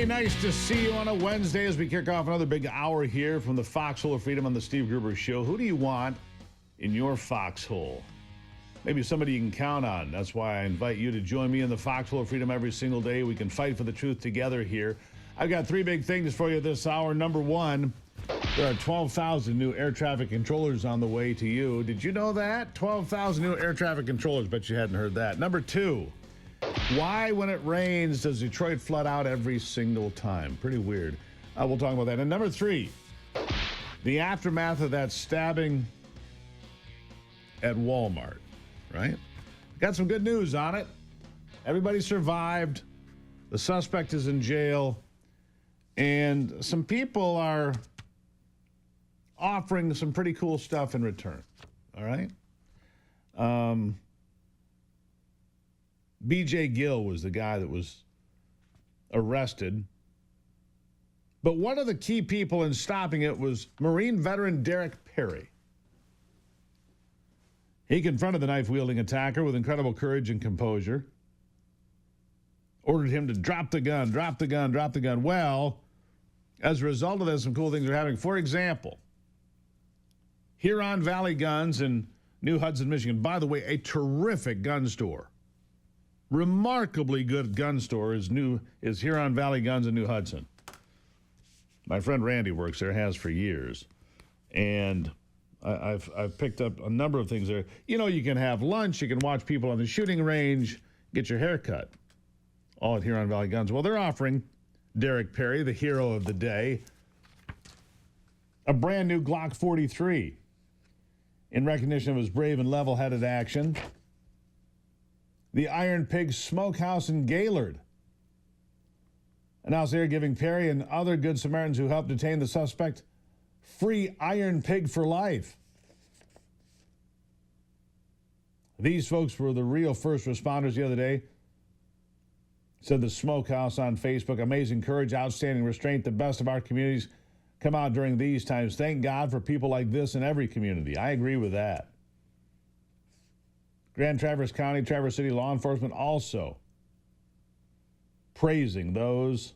Hey, nice to see you on a Wednesday as we kick off another big hour here from the Foxhole of Freedom on the Steve Gruber Show. Who do you want in your foxhole? Maybe somebody you can count on. That's why I invite you to join me in the Foxhole of Freedom every single day. We can fight for the truth together here. I've got three big things for you this hour. Number one, there are 12,000 new air traffic controllers on the way to you. Did you know that? 12,000 new air traffic controllers. Bet you hadn't heard that. Number two, why, when it rains, does Detroit flood out every single time? Pretty weird. We'll talk about that. And number three, the aftermath of that stabbing at Walmart, right? Got some good news on it. Everybody survived. The suspect is in jail. And some people are offering some pretty cool stuff in return. All right? B.J. Gill was the guy that was arrested. But one of the key people in stopping it was Marine veteran Derek Perry. He confronted the knife-wielding attacker with incredible courage and composure. Ordered him to drop the gun, drop the gun, drop the gun. Well, as a result of this, some cool things are happening. For example, Huron Valley Guns in New Hudson, Michigan. By the way, a terrific gun store. Remarkably good gun store is Huron Valley Guns in New Hudson. My friend Randy works there, has for years. And I've picked up a number of things there. You know, you can have lunch, you can watch people on the shooting range, get your hair cut. All at Huron Valley Guns. Well, they're offering Derek Perry, the hero of the day, a brand new Glock 43 in recognition of his brave and level-headed action. The Iron Pig Smokehouse in Gaylord announced they're giving Perry and other Good Samaritans who helped detain the suspect free Iron Pig for life. These folks were the real first responders the other day. Said the Smokehouse on Facebook. Amazing courage, outstanding restraint. The best of our communities come out during these times. Thank God for people like this in every community. I agree with that. Grand Traverse County, Traverse City law enforcement also praising those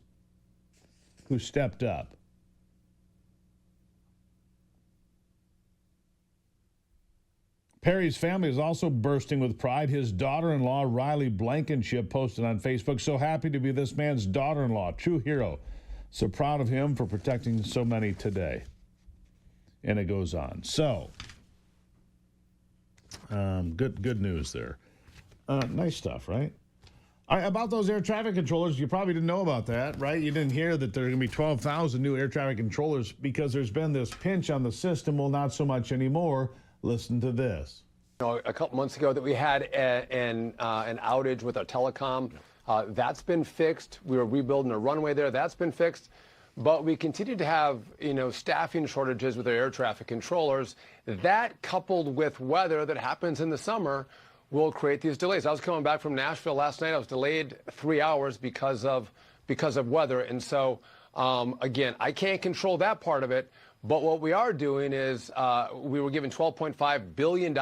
who stepped up. Perry's family is also bursting with pride. His daughter-in-law, Riley Blankenship, posted on Facebook, "So happy to be this man's daughter-in-law, true hero. So proud of him for protecting so many today." And it goes on. So, good news there. Nice stuff, right? All right, about those air traffic controllers, you probably didn't know about that, right? You didn't hear that there are going to be 12,000 new air traffic controllers because there's been this pinch on the system. Well, not so much anymore. Listen to this. A couple months ago that we had an outage with our telecom. That's been fixed. We were rebuilding a runway there. That's been fixed. But we continue to have, staffing shortages with our air traffic controllers. That, coupled with weather that happens in the summer, will create these delays. I was coming back from Nashville last night. I was delayed 3 hours because of weather. And so, again, I can't control that part of it. But what we are doing is we were given $12.5 billion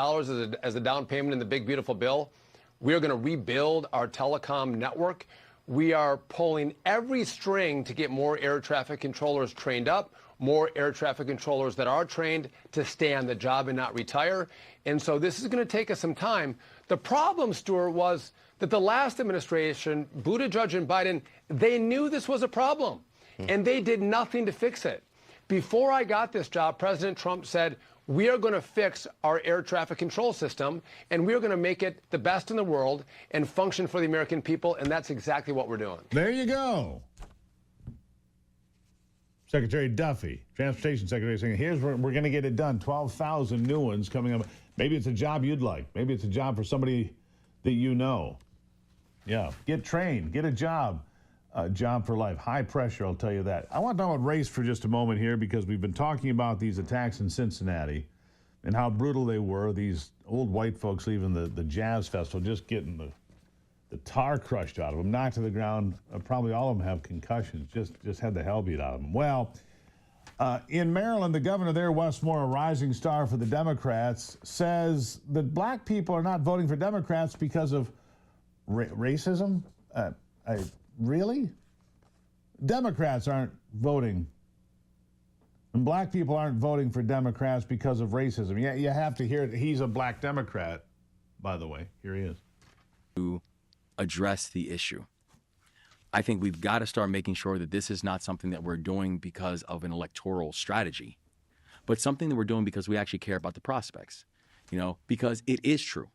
as a down payment in the big, beautiful bill. We are going to rebuild our telecom network. We are pulling every string to get more air traffic controllers trained up, more air traffic controllers that are trained to stay on the job and not retire. And so this is going to take us some time. The problem, Stuart, was that the last administration, Buttigieg and Biden, they knew this was a problem, and they did nothing to fix it. Before I got this job, President Trump said, we are going to fix our air traffic control system, and we are going to make it the best in the world and function for the American people, and that's exactly what we're doing. There you go. Secretary Duffy, Transportation Secretary, saying, here's where we're going to get it done. 12,000 new ones coming up. Maybe it's a job you'd like. Maybe it's a job for somebody that you know. Yeah, get trained, get a job. Job for life. High pressure, I'll tell you that. I want to talk about race for just a moment here because we've been talking about these attacks in Cincinnati and how brutal they were. These old white folks leaving the jazz festival, just getting the tar crushed out of them, knocked to the ground. Probably all of them have concussions, just had the hell beat out of them. Well, in Maryland, the governor there, Wes Moore, a rising star for the Democrats, says that black people are not voting for Democrats because of racism. Really? Democrats aren't voting, and black people aren't voting for Democrats because of racism. Yeah, you have to hear it. He's a black Democrat, by the way. Here he is. To address the issue. I think we've got to start making sure that this is not something that we're doing because of an electoral strategy, but something that we're doing because we actually care about the prospects. You know, because it is true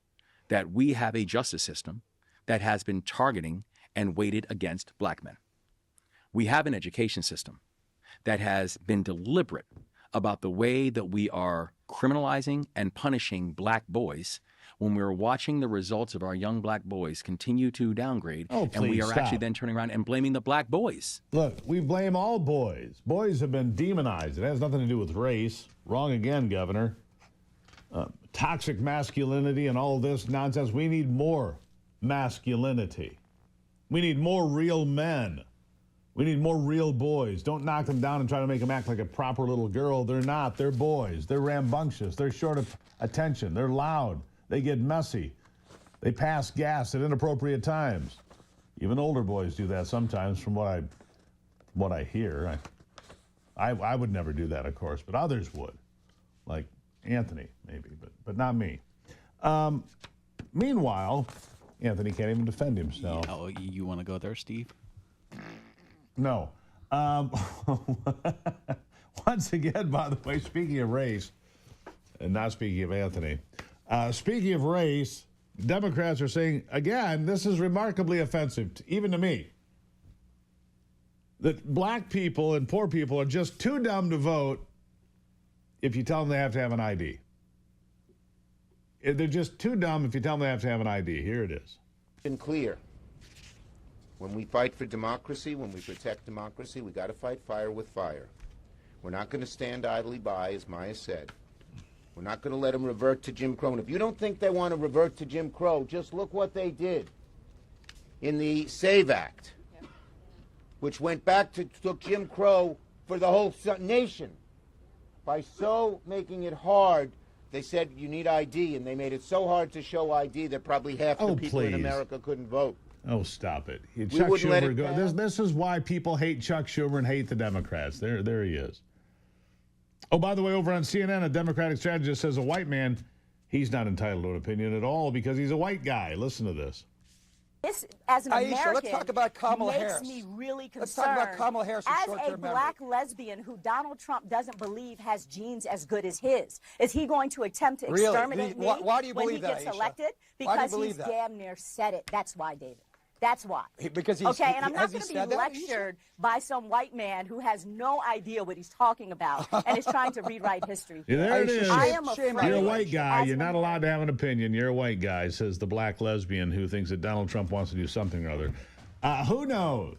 that we have a justice system that has been targeting and weighted against black men. We have an education system that has been deliberate about the way that we are criminalizing and punishing black boys when we're watching the results of our young black boys continue to downgrade, and we are actually then turning around and blaming the black boys. Look, we blame all boys. Boys have been demonized. It has nothing to do with race. Wrong again, Governor. Toxic masculinity and all this nonsense. We need more masculinity. We need more real men. We need more real boys. Don't knock them down and try to make them act like a proper little girl. They're not. They're boys. They're rambunctious. They're short of attention. They're loud. They get messy. They pass gas at inappropriate times. Even older boys do that sometimes, from what I hear. I would never do that, of course, but others would, like Anthony, maybe, but not me. Meanwhile, Anthony can't even defend himself. Oh, you want to go there, Steve? No. Once again, by the way, speaking of race, and not speaking of Anthony, speaking of race, Democrats are saying, again, this is remarkably offensive, even to me, that black people and poor people are just too dumb to vote if you tell them they have to have an ID. They're just too dumb if you tell them they have to have an ID. Here it is. Been clear. When we fight for democracy, when we protect democracy, we got to fight fire with fire. We're not going to stand idly by, as Maya said. We're not going to let them revert to Jim Crow. And if you don't think they want to revert to Jim Crow, just look what they did in the SAVE Act, which went back to took Jim Crow for the whole nation. By so making it hard, they said you need ID, and they made it so hard to show ID that probably half the people in America couldn't vote. Oh, stop it. We wouldn't let it pass. This is why people hate Chuck Schumer and hate the Democrats. There he is. Oh, by the way, over on CNN, a Democratic strategist says a white man, he's not entitled to an opinion at all because he's a white guy. Listen to this. This, as an Aisha, American, let's talk about Kamala makes Harris. me really concerned. Let's talk about Kamala Harris and as short-term a memory. black lesbian who Donald Trump doesn't believe has genes as good as his. Is he going to attempt to exterminate me why do you when believe he gets that, Aisha? elected? Why do you Because believe he's that? damn near said it. That's why, David. That's why. Because he's, okay, and I'm not has he going to said be that, lectured by some white man who has no idea what he's talking about and is trying to rewrite history. Yeah, there it is. I am afraid. You're a white guy. as You're an not allowed to have an opinion. You're a white guy, says the black lesbian who thinks that Donald Trump wants to do something or other. Who knows?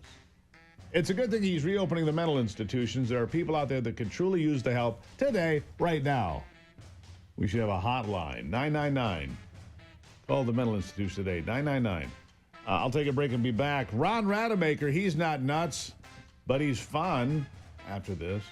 It's a good thing he's reopening the mental institutions. There are people out there that could truly use the help today, right now. We should have a hotline, 999. Call the mental institution today, 999. I'll take a break and be back. Ron Rademacher, he's not nuts, but he's fun after this.